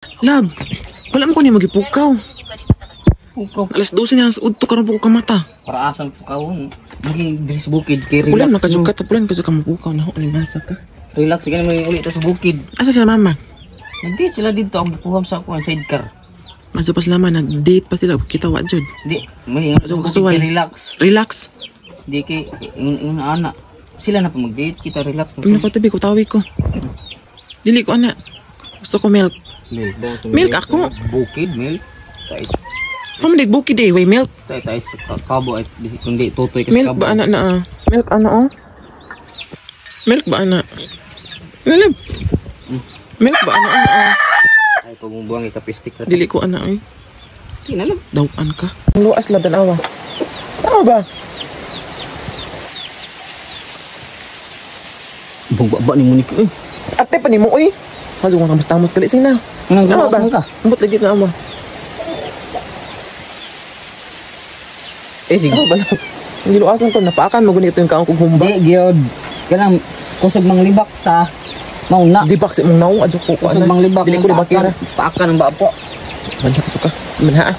Lab, wala mo ko niya magipukaw. Pukaw. Alas 12 niya sa udto karon po ko kamata. Para asang pukaw. Maging diri sa bukid. Kay Wala relax. nakajugat ta pulan kasi ka mapukaw na ho ni bansa ka. Relax ka naman ulit sa bukid. Asa sila mama? Nag-date sila dito. Ang gipuham sa ako ang sidecar. Masa pa sila man nag-date pa sila kita wa jud. Di. May sa bukid Kasuway. kay relax. Relax. Di kay yung anak. Sila na pa mag-date. Kita relax na. Ano pa tabi ko tawi ko. Dili ko ana. Gusto ko milk. Milk ako. Bukid, milk. Tay Pamalig bukid eh, way milk. tay sa kabo ay kundi tutoy ka sa Milk kabo. ba ana na? Milk ano oh? Milk ba ana? Lilib. Milk ba ana oh? Ay pagbubuang ikapistik ra. Dili ko ana eh. Di na lang. Dawan ka. Luas la tanawa. Tama ba? Baba ni Monica eh. Ate pa ni mo oy. Halo nga tamos kali sing na. Nang Tama gawas ba? ka. Ambot lagi na ama. Eh sige. Tama ba? Hindi luas lang ko napaakan mo gunito yung kaong kong humba. Di gyud. Kanang kusog manglibak ta. Mauna. Di bak si mong naong adyo ko Kusog manglibak. Dili ko libakira. Paakan ang bapo. Manha ka. Manha.